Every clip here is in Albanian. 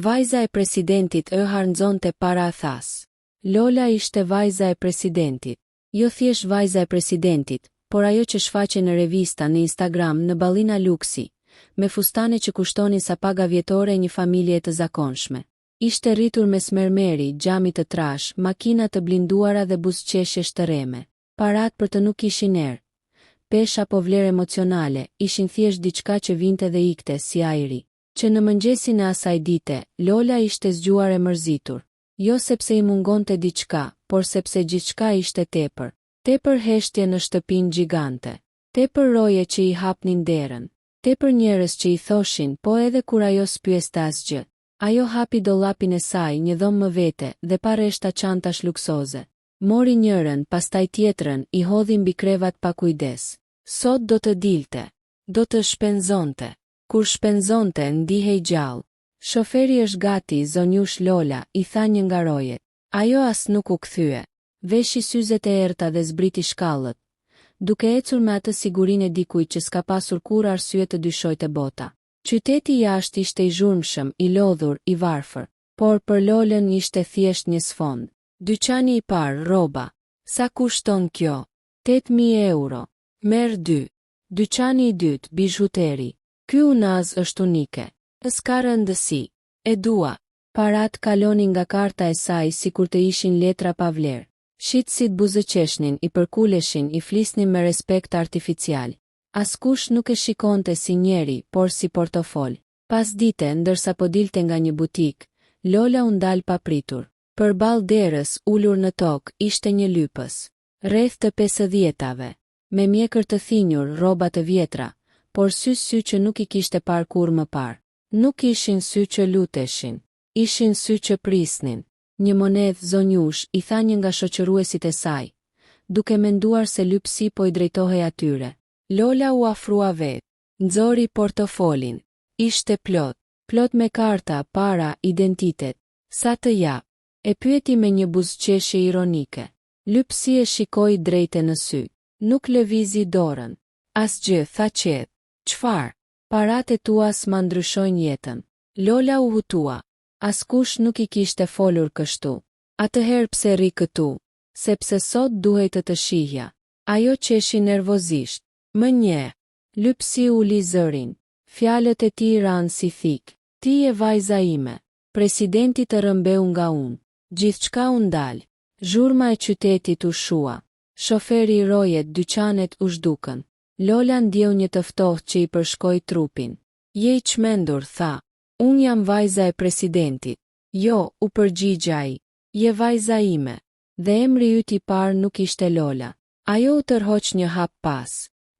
Vajza e presidentit harnxonte para thas. Lola ishte vajza e presidentit. Jo thjesht vajza e presidentit, por ajo që shfaqe në revista në Instagram në ballina luksi, me fustane që kushtonin sa paga vjetore një familje të zakonshme. Ishte rritur me smermeri, xhami të trash, makina të blinduara dhe buzëqeshje shtëreme. Parat për të nuk ishin erë, pesh apo vlerë emocionale, ishin thjesht diçka që vinte dhe ikte si ajri. Që në mëngjesin e asaj dite, Lola ishte zgjuar e mërzitur. Jo sepse i mungonte diçka, por sepse gjithçka ishte tepër. Tepër heshtje në shtëpinë gjigante. Tepër roje që i hapnin derën. Tepër njerëz që i thoshin, po edhe kur ajo s'pyeste asgjë. Ajo hapi dollapin e saj, një dhomë më vete, dhe pa reshta çantash luksoze. Mori njërën, pastaj tjetrën, i hodhi mbi krevat pa kujdes. Sot do të dilte. Do të shpenzonte. Kur shpenzonte, ndihej gjallë. Shoferi është gati, zonjush Lola, i tha një nga rojet. Ajo as nuk u kthye. Veshi syzet e errta dhe zbriti shkallët, duke ecur me atë sigurinë e dikujt që s'ka pasur kur arsye të dyshojte bota. Qyteti jashtë ishte i zhurmshëm, i lodhur, i varfër, por për Lolën ishte thjesht një sfond. Dyqani i parë, rroba. Sa kushton kjo? 8.000 euro. Merr 2. Dyqani i dytë, bizhuteri. Ky unaz është unike. S'ka rëndësi. E dua. Parat kalonin nga karta e saj sikur të ishin letra pa vlerë. Shitësit buzëqeshnin, i përkuleshin, i flisnin me respekt artificial. Askush nuk e shikonte si njeri, por si portofol. Pas dite, ndërsa po dilte nga një butik, Lola u ndal papritur. Përballë derës, ulur në tokë, ishte një lypës. Rreth të 50-tave. Me mjekër të thinjur, rroba të vjetra, por sy që nuk i kishte parë kur më parë. Nuk ishin sy që luteshin, ishin sy që prisnin. Një monedhë, zonjush, i tha një nga shoqëruesit e saj, duke menduar se lypsi po i drejtohej atyre. Lola u afrua vetë, nxori portofolin. Ishte plot me karta, para, identitet. Sa të jap? E pyeti me një buzëqeshje ironike. Lypsi e shikoi drejte në sy. Nuk lëvizi dorën. Asgjë, tha qetë. Çfarë? Paratë tua s'ma ndryshojnë jetën. Lola u hutua. Askush nuk i kishte folur kështu. Atëherë pse rri këtu? Sepse sot duhej të shihja. Ajo qeshi nervozisht. Më nje. Lypsi uli zërin. Fjalët e tij ranë si thik. Ti je vajza ime. Presidenti të rëmbeu nga unë. Gjithçka u ndal. Zhurma e qytetit u shua. Shoferi i rojet, dyqanet u zhdukën. Lola ndjeu një të ftohtë që i përshkoi trupin. Je i çmendur, tha. Unë jam vajza e presidentit. Jo, u përgjigj ai. Je vajza ime. Dhe emri yt i parë nuk ishte Lola. Ajo u tërhoq një hap pas.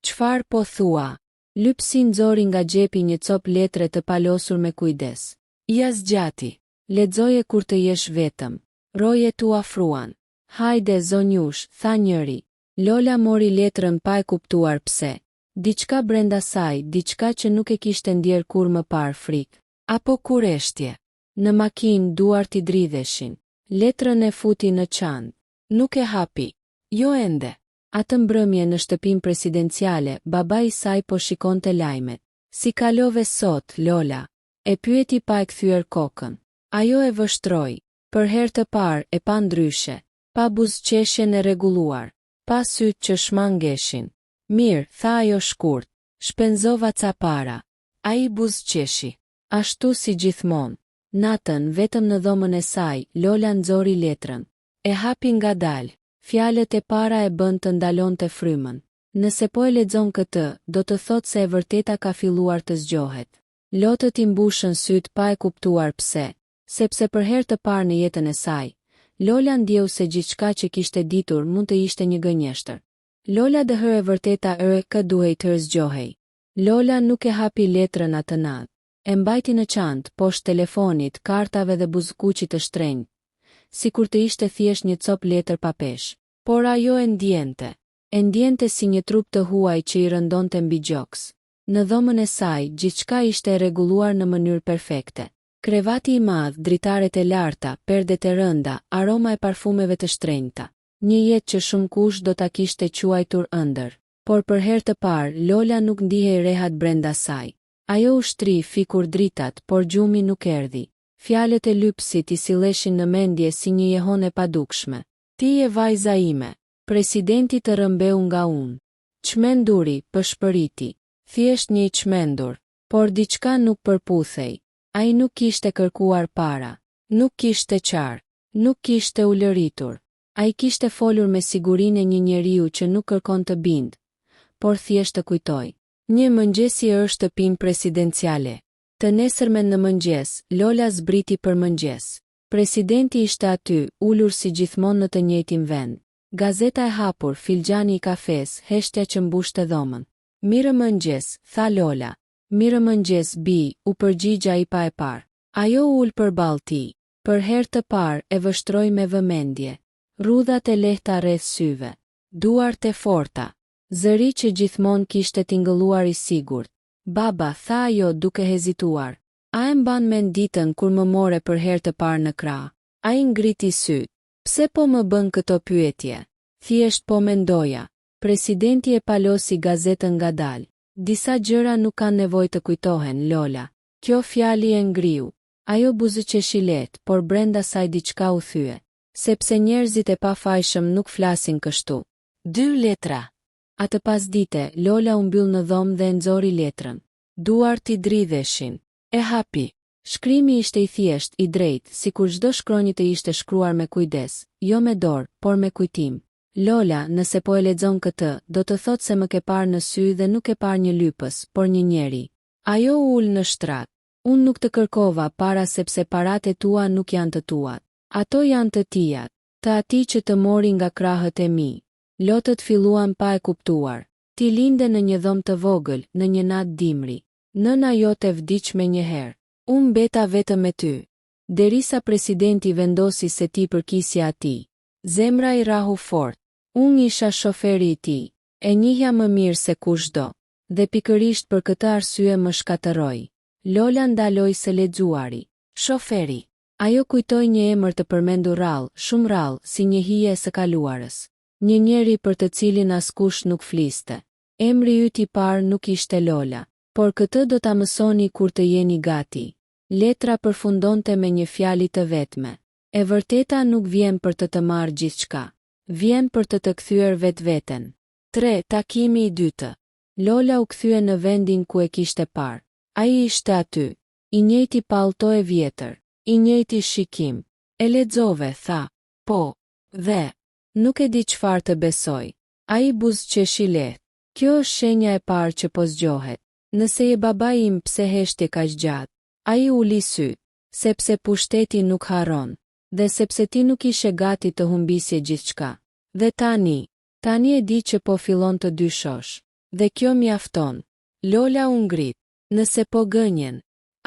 Çfarë po thua? Lypsi nxori nga xhepi një cop letre të palosur me kujdes. Ja zgjati. Lexoje kur të jesh vetëm. Rojet u afruan. Hajde zonjush, tha njëri. Lola mori letrën pa e kuptuar pse. Diçka brenda saj, diçka që nuk e kishte ndjer kur më parë frikë. Apo kureshtje. Në makinë duart i dridheshin. Letrën e futi në çantë. Nuk e hapi. Jo ende. Atë mbrëmje në shtëpinë presidenciale, baba i saj po shikonte lajmet. Si kalove sot, Lola? E pyeti pa e kthyer kokën. Ajo e vështroi. Për herë të parë e pa ndryshe. Pa buzëqeshjen e rregulluar. Pa sytë që shmangeshin. Mirë, tha ajo shkurt. Shpenzova ca para. Ai buzëqeshi. Ashtu si gjithmonë. Natën, vetëm në dhomën e saj, Lola nxori letrën. E hapi ngadalë. Fjalët e para e bën të ndalonte frymën. Nëse po e lexon këtë, do të thotë se e vërteta ka filluar të zgjohet. Lotët i mbushën syt pa e kuptuar pse, sepse për herë të parë në jetën e saj, Lola ndjeu se gjithçka që kishte ditur mund të ishte një gënjeshtër. Lola dëhër e vërteta kë duhej të zgjohej. Lola nuk e hapi letrën atë natë. E mbajti në çantë, poshtë telefonit, kartave dhe buzëkuqit të shtrenjtë, sikur të ishte thjesht një cop letër pa peshë. Por ajo e ndjente. E ndjente si një trup të huaj që i rëndonte mbi gjoks. Në dhomën e saj, gjithçka ishte e rregulluar në mënyrë perfekte. Krevati i madh, dritaret e larta, perdet e rënda, aroma e parfumeve të shtrenjta. Një jetë që shumë kush do ta kishte quajtur ëndër. Por për herë të parë, Lola nuk ndihej rehat brenda saj. Ajo ushtri fikur dritat, por gjumi nuk erdhi. Fjalët e lypsit I silleshin në mendje si një jehon e padukshme. Ti je vajza ime. Presidenti të rëmbeu nga unë. Çmenduri, pëshpëriti. Thjesht një I çmendur. Por diçka nuk përputhej. Ai nuk kishte kërkuar para. Nuk kishte qarë. Nuk kishte ulëritur. Ai kishte folur me sigurinë e një njeriu që nuk kërkon të bindë, por thjesht të kujtoj. Një mëngjesi është shtëpinë presidenciale. Të nesërmen në mëngjes, Lola zbriti për mëngjes. Presidenti ishte aty, ulur si gjithmonë në të njëjtin vend. Gazeta e hapur, filxhani I kafes, heshtja që mbushte dhomën. Mirë mëngjes, tha Lola. Mirë mëngjes, bi, u përgjigja I pa e parë. Ajo ul përballë tij. Për herë të parë e vështroi me vëmendje. Rrudhat e lehta rreth syve. Duart e forta. Zëri që gjithmonë kishte tingëlluar I sigurt. Baba, tha ajo duke hezituar. A e mban mend ditën kur më more për herë të parë në krah? Ai ngriti syt. Pse po më bën këto pyetje? Thjesht po mendoja. Presidenti e palosi gazetën ngadalë. Disa gjëra nuk kanë nevojë të kujtohen, Lola. Kjo fjali e ngriu. Ajo buzëqeshi lehtë, por brenda saj diçka u thye. Sepse njerëzit e pafajshëm nuk flasin kështu. 2 letra. Atë pasdite, Lola u mbyll në dhomë dhe nxori letrën. Duart I dridheshin. E hapi. Shkrimi ishte I thjesht, I drejtë, sikur çdo shkronjë të ishte shkruar me kujdes, jo me dorë, por me kujtim. Lola, nëse po e lexon këtë, do të thotë se më ke parë në sy dhe nuk e parë një lypës, por një njeri. Ajo u ul në shtrat. Unë nuk të kërkova para sepse paratë e tua nuk janë të tuat. Ato janë të tijat, të atij që të mori nga krahët e mi. Lotët filluan pa e kuptuar. Ti linde në një dhomë të vogël, në një natë dimri. Nëna jote vdiq me njëherë. Unë mbeta vetëm me ty. Derisa presidenti vendosi se ti përkisja atij. Zemra I rahu fort. Unë isha shoferi I tij. E njihja më mirë se kushdo. Dhe pikërisht për këtë arsye më shkatërroi. Lola ndaloi së lexuari. Shoferi. Ajo kujtoi një emër të përmendur rrallë, shumë rrallë, si një hije e së kaluarës. Një njeri për të cilin askush nuk fliste. Emri yt I parë nuk ishte Lola, por këtë do ta mësoni kur të jeni gati. Letra përfundonte me një fjali të vetme. E vërteta nuk vjen për të marrë gjithçka. Vjen për të kthyer vetveten. 3. Takimi I dytë. Lola u kthye në vendin ku e kishte parë. Ai ishte aty. I njëjti pallto e vjetër. I njëjti shikim. E lexove, tha. Po. Dhe. Nuk e di çfarë të besoj. Ai buzëqeshi lehtë. Kjo është shenja e parë që po zgjohet. Nëse je babai im pse heshtje kaq gjatë? Ai uli syt. Sepse pushteti nuk harron. Dhe sepse ti nuk ishe gati të humbisje gjithçka. Dhe tani e di që po fillon të dyshosh. Dhe kjo mjafton. Lola u ngrit. Nëse po gënjen,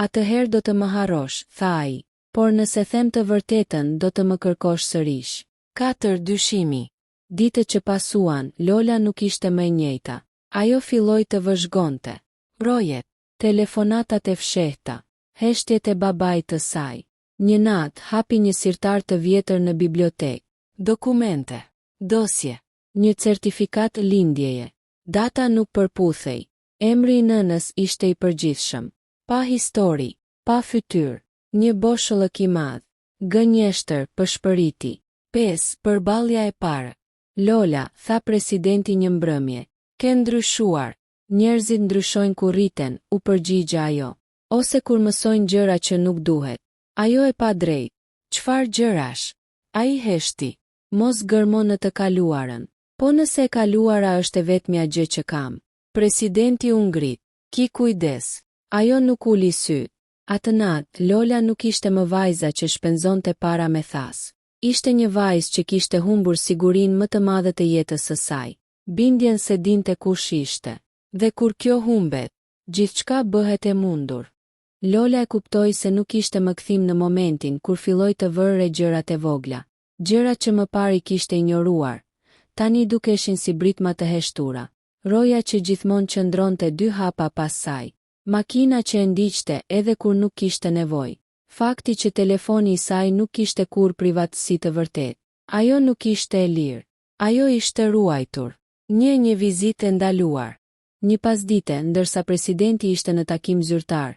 atëherë do të më harrosh, tha ai, por nëse them të vërtetën do të më kërkosh sërish. 4. Dyshimi. Ditët që pasuan, Lola nuk ishte më e njëjta. Ajo filloi të vëzhgonte. Rojet, telefonatat e fshehta, heshtjet e babait të saj. Një natë hapi një sirtar të vjetër në bibliotekë. Dokumente, dosje, një certifikat lindjeje. Data nuk përputhej. Emri I nënës ishte I përgjithshëm. Pa histori, pa fytyrë, një boshëllëk I madh. Gënjeshtër, pëshpëriti. 5. Përballja e parë. Lola, tha presidenti një mbrëmje. Ke ndryshuar. Njerëzit ndryshojnë kur rriten, u përgjigja ajo. Ose kur mësojnë gjëra që nuk duhet. Ajo e pa drejt. Çfarë gjërash? Ai heshti. Mos gërmo në të kaluarën. Po nëse e kaluara është e vetmja gjë që kam. Presidenti u ngrit. Ki kujdes. Ajo nuk uli syt. Atë natë, Lola nuk ishte më vajza që shpenzonte para me thas. Ishte një vajzë që kishte humbur sigurinë më të madhe të jetës së saj. Bindjen se dinte kush ishte. Dhe kur kjo humbet, gjithçka bëhet e mundur. Lola e kuptoi se nuk ishte më kthim në momentin kur filloi të vërre gjërat e vogla. Gjërat që më pari kishte injoruar, tani dukeshin si britma të heshtura. Roja që gjithmonë qëndronte 2 hapa pas saj. Makina që e ndiqte edhe kur nuk kishte nevojë. Fakti që telefoni I saj nuk kishte kur privatësi të vërtet. Ajo nuk ishte e lirë. Ajo ishte ruajtur. Një vizitë e ndaluar. Një pasdite, ndërsa presidenti ishte në takim zyrtar,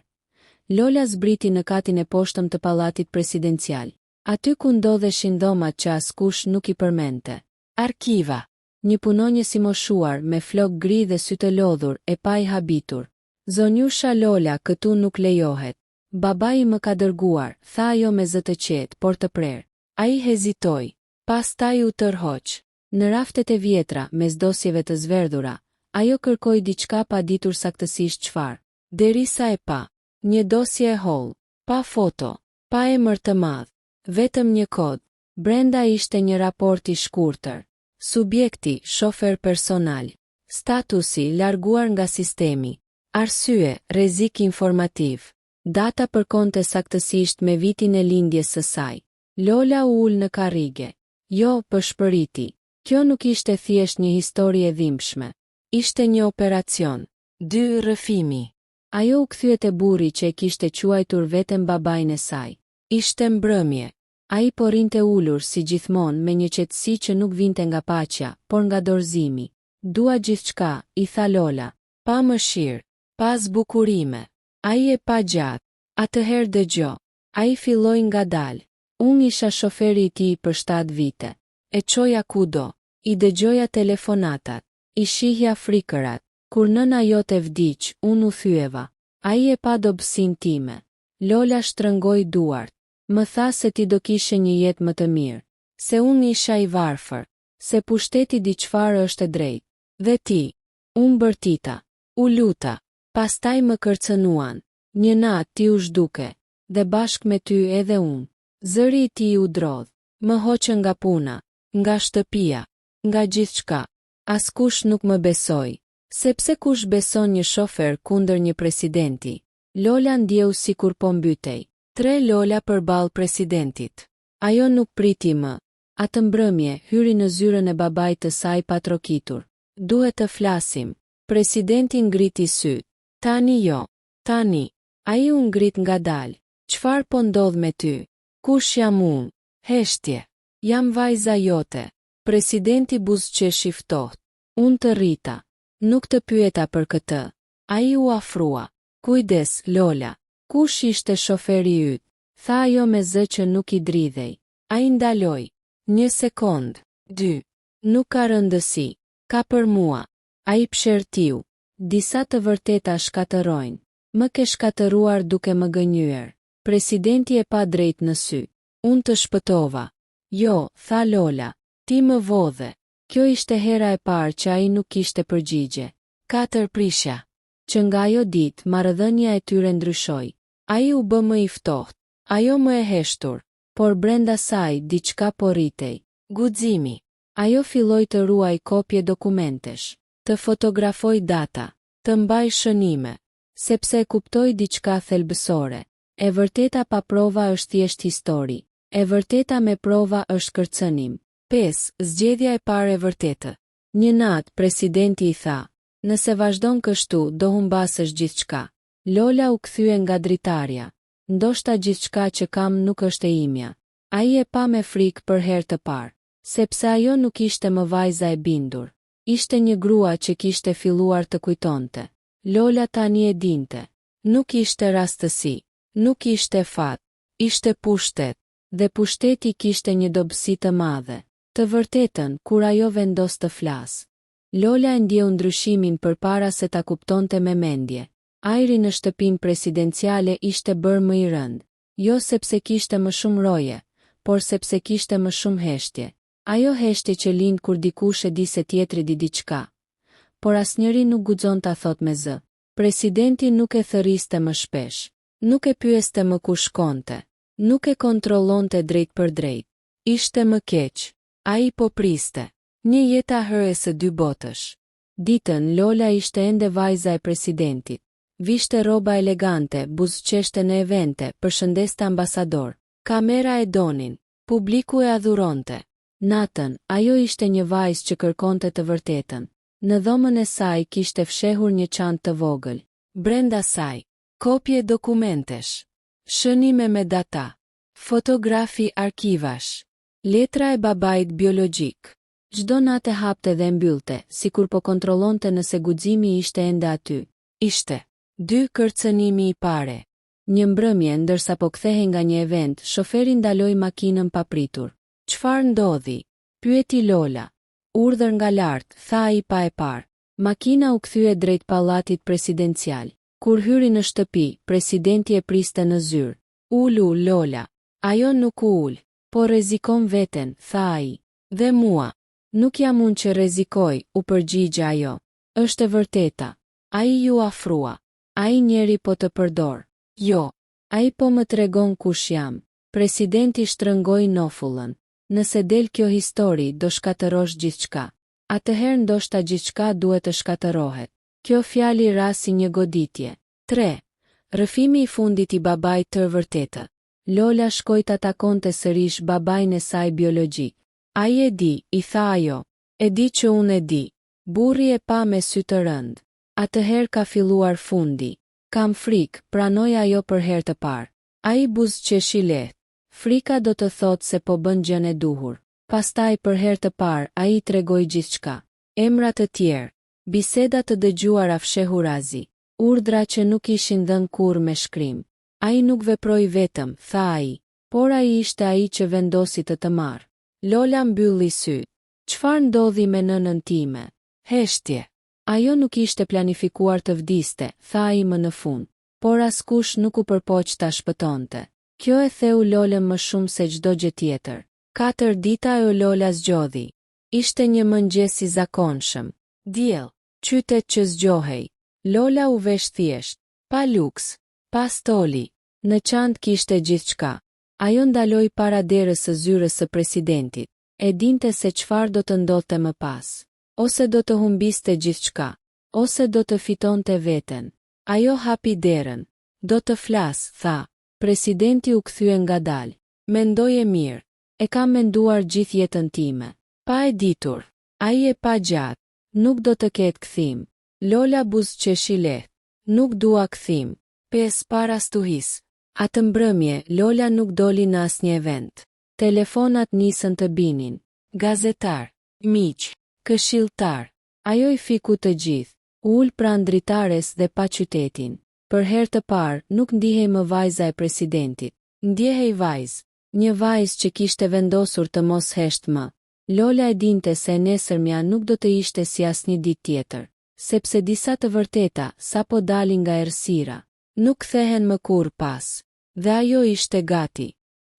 Lola zbriti në katin e poshtëm të pallatit presidencial, aty ku ndodheshin dhomat që askush nuk i përmente. Arkiva. Një punonjës i moshuar me flok gri dhe sy të lodhur e pa i habitur. Zonjusha Lola, këtu nuk lejohet. Babai më ka dërguar, tha ajo me zë të qetë, por të prerë. Ai hezitoi. Pastaj u tërhoq. Në raftet e vjetra, mes dosjeve të zverdhura, ajo kërkoi diçka pa ditur saktësisht çfarë. Derisa e pa. Një dosje e hollë, pa foto, pa emër të madh, vetëm një kod. Brenda ishte një raport i shkurtër. Subjekti, shofer personal. Statusi, larguar nga sistemi. Arsye, rrezik informativ. Data përkonte saktësisht me vitin e lindjes së saj. Lola u ul në karrige. Jo, përshpëriti. Kjo nuk ishte thjesht një histori e dhimbshme. Ishte një operacion. 2 rrëfimi. Ajo u kthye te burri që e kishte quajtur veten babain e saj. Ishte mbrëmje. Ai po rinte ulur si gjithmonë me një qetësi që nuk vinte nga paqja, por nga dorëzimi. Dua gjithçka, i tha Lola. Pa mëshirë, pa zbukurime. Ai e pa gjatë. Atëherë dëgjo. Ai filloi ngadalë. Unë isha shoferi i tij për 7 vite. E çoja kudo. I dëgjoja telefonatat. I shihja frikërat. Kur nëna jote vdiq, unë u thyeva. Ai e pa dobësinë time. Lola shtrëngoi duart. Më tha se ti do kishe një jetë më të mirë. Se unë isha i varfër. Se pushteti diçfarë është e drejtë. Dhe ti. Unë bërtita. U luta. Pastaj më kërcënuan. Një natë ti u zhduke. Dhe bashkë me ty edhe unë. Zëri i tij u drodh. Më hoqë nga puna. Nga shtëpia. Nga gjithçka. Askush nuk më besoi. Sepse kush beson një shofer kundër një presidenti? Lola ndjeu sikur po mbytej. 3 Lola përballë presidentit. Ajo nuk priti më. Atë mbrëmje hyri në zyrën e babait të saj pa trokitur. Duhet të flasim. Presidenti ngriti syt. Tani jo. Tani. Ai u ngrit ngadalë. Çfarë po ndodh me ty? Kush jam unë? Heshtje. Jam vajza jote. Presidenti buzëqeshi ftohtë. Unë të rrita. Nuk të pyeta për këtë. Ai u afrua. Kujdes, Lola. Kush ishte shoferi yt? Tha ajo me zë që nuk i dridhej. Ai ndaloi. 1 sekond. 2. Nuk ka rëndësi. Ka për mua. Ai pshertiu. Disa të vërteta shkatërrojnë. Më ke shkatëruar duke më gënjyer. Presidenti e pa drejt në sy. Unë të shpëtova. Jo, tha Lola. Ti më vodhe. Kjo ishte hera e parë që ai nuk kishte përgjigje. 4 prisha. Që nga ajo ditë marrëdhënia e tyre ndryshoi. Ai u bë më i ftohtë. Ajo më e heshtur. Por brenda saj diçka po rritej. Guximi. Ajo filloi të ruaj kopje dokumentesh. Të fotografoj data. Të mbaj shënime. Sepse e kuptoi diçka thelbësore. E vërteta pa prova është thjesht histori. E vërteta me prova është kërcënim. 5. Zgjedhja e parë e vërtetë. Një natë presidenti i tha. Nëse vazhdon kështu, do humbasësh gjithçka. Lola u kthye nga dritarja. Ndoshta gjithçka që kam nuk është e imja. Ai e pa me frikë për herë të parë. Sepse ajo nuk ishte më vajza e bindur. Ishte një grua që kishte filluar të kujtonte. Lola tani e dinte. Nuk ishte rastësi. Nuk ishte fat. Ishte pushtet. Dhe pushteti kishte një dobësi të madhe. Të vërtetën, kur ajo vendos të flasë. Lola e ndjeu ndryshimin përpara se ta kuptonte me mendje. Ajri në shtëpinë presidenciale ishte bërë më i rënd. Jo sepse kishte më shumë roje, por sepse kishte më shumë heshtje. Ajo heshtje që lind kur dikush e di se tjetri di diçka. Por asnjëri nuk guxon ta thot me zë. Presidenti nuk e thërriste më shpesh. Nuk e pyeste më ku shkonte. Nuk e kontrollonte drejt për drejt. Ishte më keq. Ai po priste. Një jeta hërë së 2 botësh. Ditën Lola ishte ende vajza e presidentit. Vishte rroba elegante, buzëqeshte në evente, përshëndeste ambasador. Kamera e donin, publiku e adhuronte. Natën, ajo ishte një vajzë që kërkonte të vërtetën. Në dhomën e saj kishte fshehur një çantë të vogël. Brenda saj, kopje dokumentesh, shënime me data, fotografi arkivash, letra e babait biologjik. Çdo natë hapte dhe mbyllte, sikur po kontrollonte nëse guximi ishte ende aty. Ishte 2 kërcënimi i pare. Një mbrëmje ndërsa po kthehej nga një event, shoferi ndaloi makinën papritur. "Çfarë ndodhi?" pyeti Lola. "Urdhër nga lart", tha ai pa e parë. Makina u kthye drejt pallatit presidencial. Kur hyri në shtëpi, presidenti e priste në zyrë. "Ulu, Lola." "Ajo nuk u ul, po rrezikon veten", tha ai. "Dhe mua, nuk jam unë që rrezikoj", u përgjigje ajo. "Është e vërteta. Ai ju afrua. Ai njeri po të përdor." "Jo, ai po më tregon kush jam." Presidenti shtrëngoi nofullën. "Nëse del kjo histori, do shkatërosh gjithçka. Atëherë ndoshta gjithçka duhet të shkatërohet." Kjo fjali ra si një goditje. 3. Rrëfimi i fundit i babait të vërtetë. Lola shkoi ta takonte sërish babain e saj biologjik. "Ai e di", i tha ajo. "E di që unë e di." Burri e pa me sy të rënd. "Atëherë ka filluar fundi. Kam frikë", pranoi ajo për herë të parë. Ai buzëqeshi lehtë. "Frika do të thotë se po bën gjën e duhur." Pastaj për herë të parë ai tregoi gjithçka. Emra të tjerë, biseda të dëgjuara fshehurazi, urdhra që nuk ishin dhënë kurrë me shkrim. "Ai nuk veproi vetëm", tha ai, "por ai ishte ai që vendosi të marrë." Lola mbylli syt. "Çfarë ndodhi me nënën time?" "Heshtje. Ajo nuk ishte planifikuar të vdiste", tha ai më në fund, "por askush nuk u përpoq ta shpëtonte." Kjo e theu Lolën më shumë se çdo gjë tjetër. 4 dita e Lola zgjodhi. Ishte një mëngjes i zakonshëm. Diell, qytet që zgjohej. Lola u vesh thjesht, pa luks, pa stoli. Në çantë kishte gjithçka. Ajo ndaloi para derës së zyrës së presidentit. E dinte se çfarë do të ndodhte më pas. Ose do të humbiste gjithçka, ose do të fitonte veten. Ajo hapi derën. "Do të flas", tha. Presidenti u kthye ngadalë. "Mendoje mirë. E kam menduar gjithë jetën time. Pa e ditur. Ai e pa gjatë. Nuk do të ketë kthim." Lola buzëqeshi lehtë. "Nuk dua kthim." 5 para stuhis. Atë mbrëmje, Lola nuk doli në asnjë event. Telefonat nisën të binin. Gazetar, miq, këshilltar. Ajo i fiku të gjithë. Ul pranë dritares dhe pa qytetin. Për herë të parë, nuk ndihej më vajza e presidentit. Ndjehej vajzë. Një vajzë që kishte vendosur të mos hesht më. Lola e dinte se e nesërmja nuk do të ishte si asnjë ditë tjetër. Sepse disa të vërteta, sa po dalin nga errësira, nuk kthehen më kurrë pas. Dhe ajo ishte gati.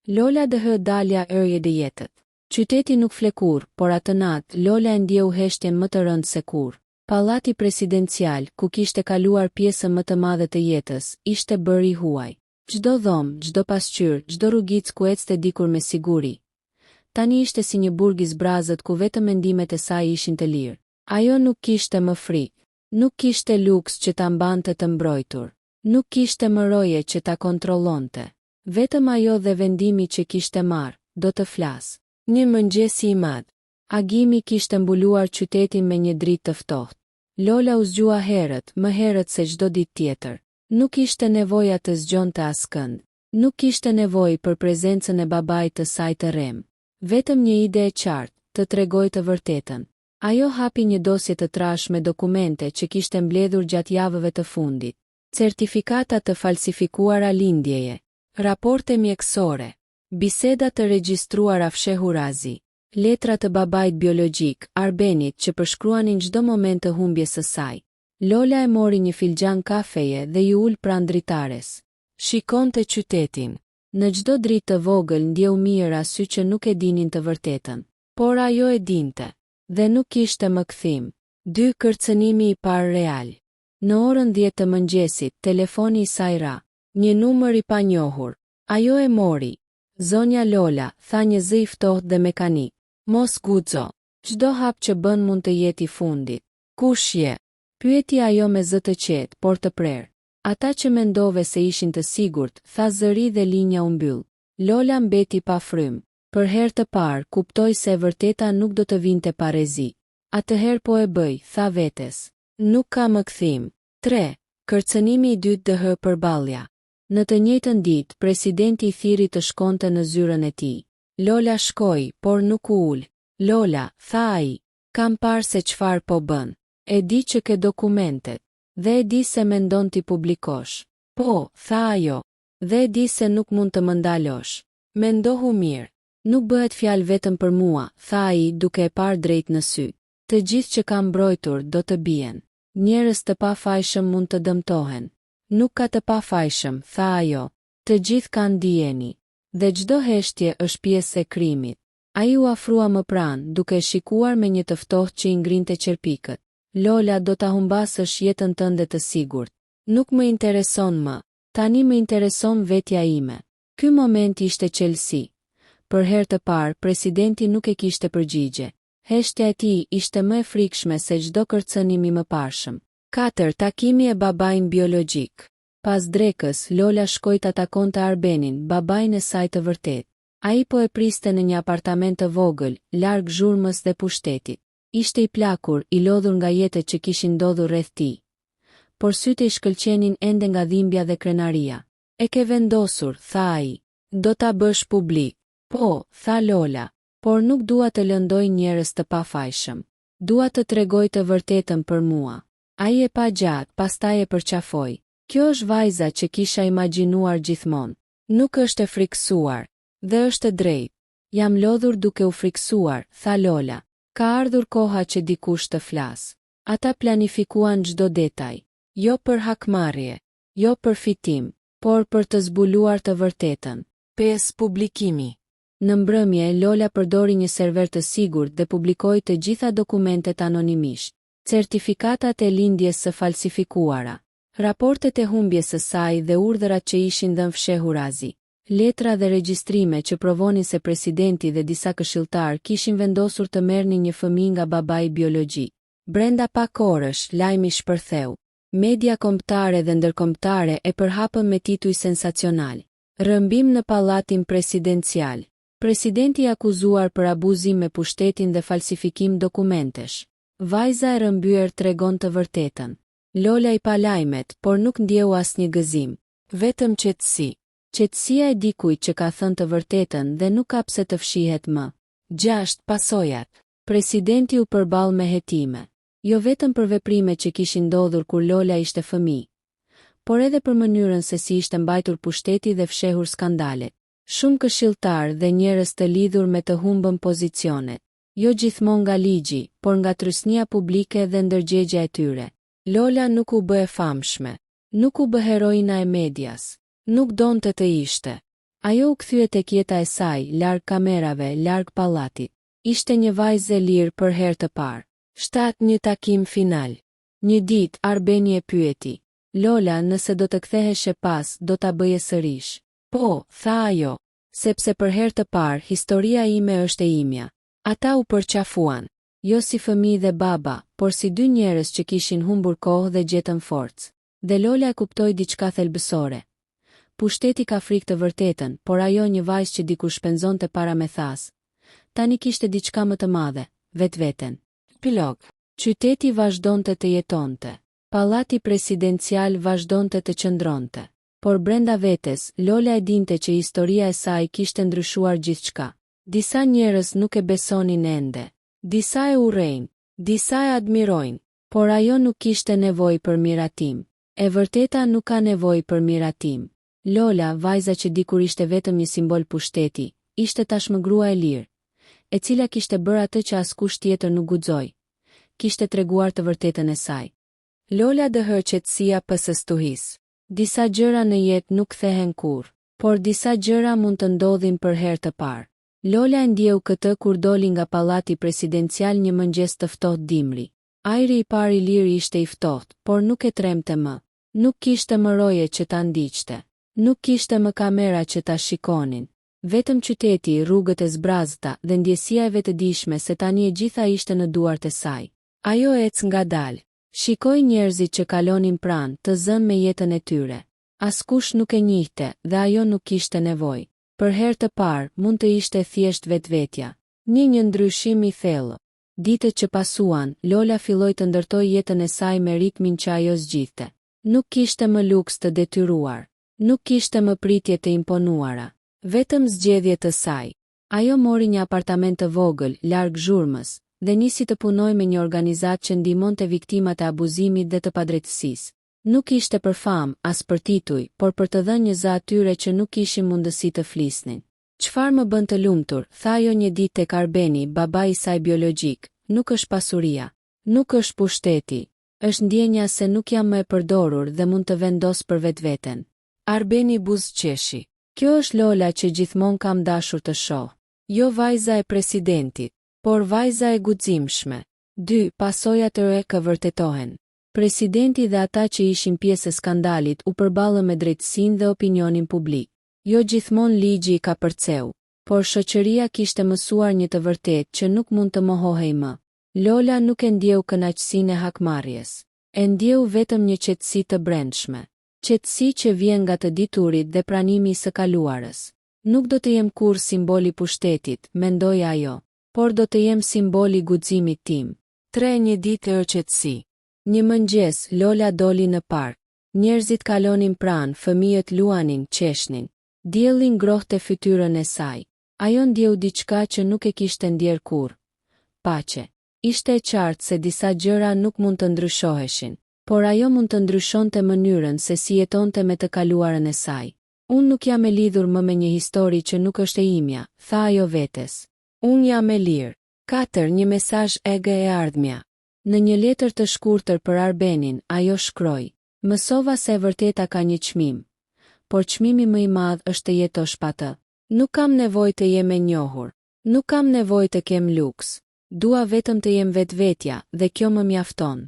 Lola dëhë dalja ërje dhe jetët. Qyteti nuk flekur, por atë natë Lola e ndjeu heshtjen më të rëndë se kurrë. Pallati presidencial, ku kishte kaluar pjesën më të madhe të jetës, ishte bërë i huaj. Çdo dhomë, çdo pasqyrë, çdo rrugicë ku ecte dikur me siguri. Tani ishte si një burg i zbrazët ku vetëm mendimet e saj ishin të lirë. Ajo nuk kishte më frikë. Nuk kishte luks që ta mbante të mbrojtur. Nuk kishte më roje që ta kontrollonte. Vetëm ajo dhe vendimi që kishte marrë, do të flasë. Një mëngjes i madh. Agimi kishte mbuluar qytetin me një dritë të ftohtë. Lola u zgjua herët, më herët se çdo ditë tjetër. Nuk ishte nevoja të zgjonte askënd. Nuk kishte nevojë për prezencën e babait të saj të rem. Vetëm një ide e qartë, të tregoj të vërtetën. Ajo hapi një dosje të trash me dokumente që kishte mbledhur gjatë javëve të fundit. Certifikata të falsifikuara lindjeje, raporte mjekësore, biseda të regjistruara fshehurazi, letra të babait biologjik, Arbenit, që përshkruanin çdo moment të humbjes së saj. Lola e mori një filxhan kafeje dhe ju ul pranë dritares. Shikonte qytetin. Në çdo dritë të vogël ndjeu mirë asy që nuk e dinin të vërtetën. Por ajo e dinte. Dhe nuk kishte më kthim. 2 Kërcënimi i parë real. Në orën 10 të mëngjesit, telefoni i saj ra. Një numër i panjohur. Ajo e mori. "Zonja Lola", tha një zë i ftohtë dhe mekanik. "Mos guxo. Çdo hap që bën mund të jetë i fundit." "Kush je?" pyeti ajo me zë të qetë, por të prerë. Ata që mendove se ishin të sigurt, tha zëri dhe linja u mbyll. Lola mbeti pa frym. Për herë të parë, kuptoi se e vërteta nuk do të vinte pa rrezi. Atëherë po e bëj, tha vetes. Nuk ka më kthim. 3. Kërcënimi i dytë dëhë përballja. Në të njëjtën ditë, presidenti i thiri të shkonte në zyrën e tij. Lola shkoi, por nuk u ul. "Lola", tha ai, "kam parë se çfarë po bën. E di që ke dokumentet. Dhe e di se mendon t'i publikosh." "Po", tha ajo, Dhe e di se nuk mund të më ndalosh. Mendohu mirë. Nuk bëhet fjalë vetëm për mua, tha ai duke e parë drejt në sy. Të gjithë që kam mbrojtur do të bien. Njerëz të pafajshëm mund të dëmtohen. Nuk ka të pafajshëm, tha ajo. Të gjithë kanë dijeni. Dhe çdo heshtje është pjesë e krimit. Ai u afrua më pranë, duke shikuar me një të ftohtë që i ngrinte qerpikët. Lola, do ta humbasësh jetën tënde të sigurt. Nuk më intereson më. Tani më intereson vetja ime. Ky moment ishte qelësi. Për herë të parë, presidenti nuk e kishte përgjigje. Heshtja e tij ishte më e frikshme se çdo kërcënim i mëparshëm. 4. Takimi e babait biologjik. Pas drekës, Lola shkoi ta takonte Arbenin, babain e saj të vërtet. Ai po e priste në një apartament të vogël, larg zhurmës dhe pushtetit. Ishte i plakur, i lodhur nga jetët që kishin ndodhur rreth tij. Por sytë i shkëlqenin ende nga dhimbja dhe krenaria. E ke vendosur, tha ai. Do ta bësh publik. Po, tha Lola, por nuk dua të lëndoj njerëz të pafajshëm. Dua të tregoj të vërtetën për mua. Ai e pa gjatë, pastaj e përqafoi. Kjo është vajza që kisha imagjinuar gjithmonë. Nuk është e friksuar, dhe është e drejtë. Jam lodhur duke u friksuar, tha Lola. Ka ardhur koha që dikush të flas. Ata planifikuan çdo detaj. Jo për hakmarrje, jo për fitim, por për të zbuluar të vërtetën. 5. Publikimi. Në mbrëmje, Lola përdori një server të sigurt dhe publikoi të gjitha dokumentet anonimisht. Certifikatat e lindjes së falsifikuara, raportet e humbjes së saj dhe urdhërat që ishin dhënë fshehurazi, letra dhe regjistrime që provonin se presidenti dhe disa këshilltar kishin vendosur të merrnin një fëmijë nga babai biologjik. Brenda pak orësh, lajmi shpërtheu. Media kombëtare dhe ndërkombëtare e përhapën me tituj sensacional. Rrëmbim në pallatin presidencial. Presidenti i akuzuar për abuzim me pushtetin dhe falsifikim dokumentesh. Vajza e rrëmbyer tregon të vërtetën. Lola i pa lajmet, por nuk ndjeu asnjë gëzim. Vetëm qetësi. Qetësia e dikujt që ka thënë të vërtetën dhe nuk ka pse të fshihet më. 6. Pasojat. Presidenti u përball me hetime. Jo vetëm për veprimet që kishin ndodhur kur Lola ishte fëmijë, por edhe për mënyrën se si ishte mbajtur pushteti dhe fshehur skandalet. Shumë këshilltar dhe njerëz të lidhur me të humbën pozicionet. Jo gjithmonë nga ligji, por nga trysnia publike dhe ndërgjegja e tyre. Lola nuk u bë e famshme. Nuk u bë heroina e medias. Nuk donte të ishte. Ajo u kthye tek jeta e saj, larg kamerave, larg pallatit. Ishte një vajzë e lirë për herë të parë. 7. Një takim final. Një ditë Arbeni e pyeti. Lola, nëse do të ktheheshe pas, do ta bëje sërish. Po, tha ajo, sepse për herë të parë historia ime është e imja. Ata u përqafuan, jo si fëmijë dhe baba, por si dy njerëz që kishin humbur kohë dhe gjetën forcë. Dhe Lola e kuptoi diçka thelbësore. Pushteti ka frikë të vërtetën, por ajo, një vajzë që diku shpenzonte para me thas, tani kishte diçka më të madhe, vetveten. Epilog. Qyteti vazhdonte të jetonte. Pallati presidencial vazhdonte të qëndronte. Por brenda vetes, Lola e dinte që historia e saj kishte ndryshuar gjithçka. Disa njerëz nuk e besonin ende. Disa e urrejnë, disa e admirojnë, por ajo nuk kishte nevojë për miratim. E vërteta nuk ka nevojë për miratim. Lola, vajza që dikur ishte vetëm një simbol pushteti, ishte tashmë grua e lirë, e cila kishte bërë atë që askush tjetër nuk guxoi. Kishte treguar të vërtetën e saj. Lola dëhër qetësia pas stuhis. Disa gjëra në jetë nuk kthehen kurrë, por disa gjëra mund të ndodhin për herë të parë. Lola e ndjeu këtë kur doli nga pallati presidencial një mëngjes të ftohtë dimri. Ajri i parë i lirë ishte i ftohtë, por nuk e tremte më. Nuk kishte më roje që ta ndiqte. Nuk kishte më kamera që ta shikonin. Vetëm qyteti, rrugët e zbrazëta dhe ndjesia e vetëdijshme se tani e gjitha ishte në duart e saj. Ajo ec ngadalë. Shikoi njerëzit që kalonin pranë, të zënë me jetën e tyre. Askush nuk e njihte dhe ajo nuk kishte nevojë. Për herë të parë, mund të ishte thjesht vetvetja. Një ndryshim i thellë. Ditët që pasuan, Lola filloi të ndërtoi jetën e saj me ritmin që ajo zgjidhte. Nuk kishte më luks të detyruar. Nuk kishte më pritje të imponuara. Vetëm zgjedhje të saj. Ajo mori një apartament të vogël, larg zhurmës, dhe nisi të punoj me një organizatë që ndihmonte viktimat e abuzimit dhe të padrejtësisë. Nuk ishte për famë, as për tituj, por për të dhënë një zë atyre që nuk kishin mundësi të flisnin. Çfarë më bën të lumtur, tha ajo një ditë tek Arbeni, babai i saj biologjik, nuk është pasuria, nuk është pushteti, është ndjenja se nuk jam më e përdorur dhe mund të vendos për vetveten. Arbeni buzëqeshi. Kjo është Lola që gjithmonë kam dashur të shoh. Jo vajza e presidentit, por vajza e guximshme. 2. Pasojat e re vërtetohen. Presidenti dhe ata që ishin pjesë e skandalit u përballën me drejtësinë dhe opinionin publik. Jo gjithmonë ligji i ka përceu, por shoqëria kishte mësuar një të vërtetë që nuk mund të mohohej më. Lola nuk e ndjeu kënaqësinë e hakmarrjes. E ndjeu vetëm një qetësi të brendshme. Qetësi që vjen nga të diturit dhe pranimi i së kaluarës. Nuk do të jem kurrë simboli pushtetit, mendoi ajo, por do të jem simboli guximit tim. 3. Një ditë e qetësi. Një mëngjes, Lola doli në park. Njerëzit kalonin pranë, fëmijët luanin, qeshnin. Dielli ngrohte fytyrën e saj. Ajo ndjeu diçka që nuk e kishte ndjer kurrë. Paqe. Ishte e qartë se disa gjëra nuk mund të ndryshoheshin, por ajo mund të ndryshonte mënyrën se si jetonte me të kaluarën e saj. Unë nuk jam e lidhur më me një histori që nuk është e imja, tha ajo vetes. Unë jam e lirë. 4. Një mesazh e ardhmja. Në një letër të shkurtër për Arbenin, ajo shkroi: Mësova se e vërteta ka një çmim, por çmimi më i madh është të jetosh pa të. Nuk kam nevojë të jem e njohur. Nuk kam nevojë të kem luks. Dua vetëm të jem vetvetja dhe kjo më mjafton.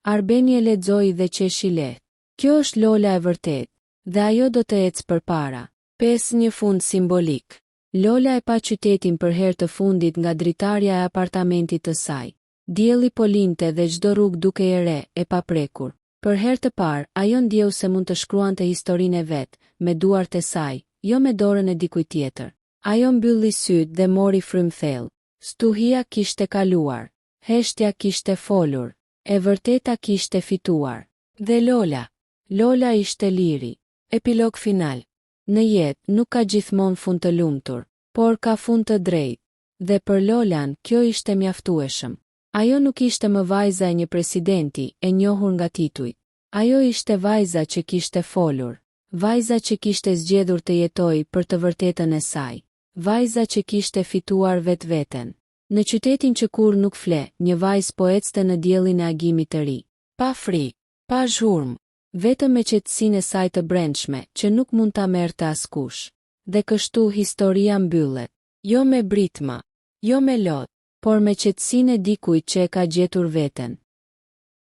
Arbeni e lexoi dhe qeshi lehtë. Kjo është Lola e vërtetë, dhe ajo do të ecë përpara. 5. Një fund simbolik. Lola e pa qytetin për herë të fundit nga dritarja e apartamentit të saj. Dielli po linte dhe çdo rrugë dukej e re, e paprekur. Për herë të parë, ajo ndjeu se mund të shkruante historinë e vet, me duart e saj, jo me dorën e dikujt tjetër. Ajo mbylli syt dhe mori frymthell. Stuhia kishte kaluar. Heshtja kishte folur. E vërteta kishte fituar. Dhe Lola ishte liri. Epilog final. Në jetë nuk ka gjithmonë fund të lumtur, por ka fund të drejtë. Dhe për Lolan kjo ishte mjaftueshëm. Ajo nuk ishte më vajza e një presidenti e njohur nga titujt. Ajo ishte vajza që kishte folur. Vajza që kishte zgjedhur të jetojë për të vërtetën e saj. Vajza që kishte fituar vetveten. Në qytetin që kur nuk fle, një vajzë po ecte në diellin e agimit të ri. Pa frikë, pa zhurmë, vetëm me qetësinë e saj të brendshme që nuk mund ta merrte askush. Dhe kështu historia mbyllet. Jo me britma, jo me lot, por me qetësinë e dikujt që e ka gjetur veten.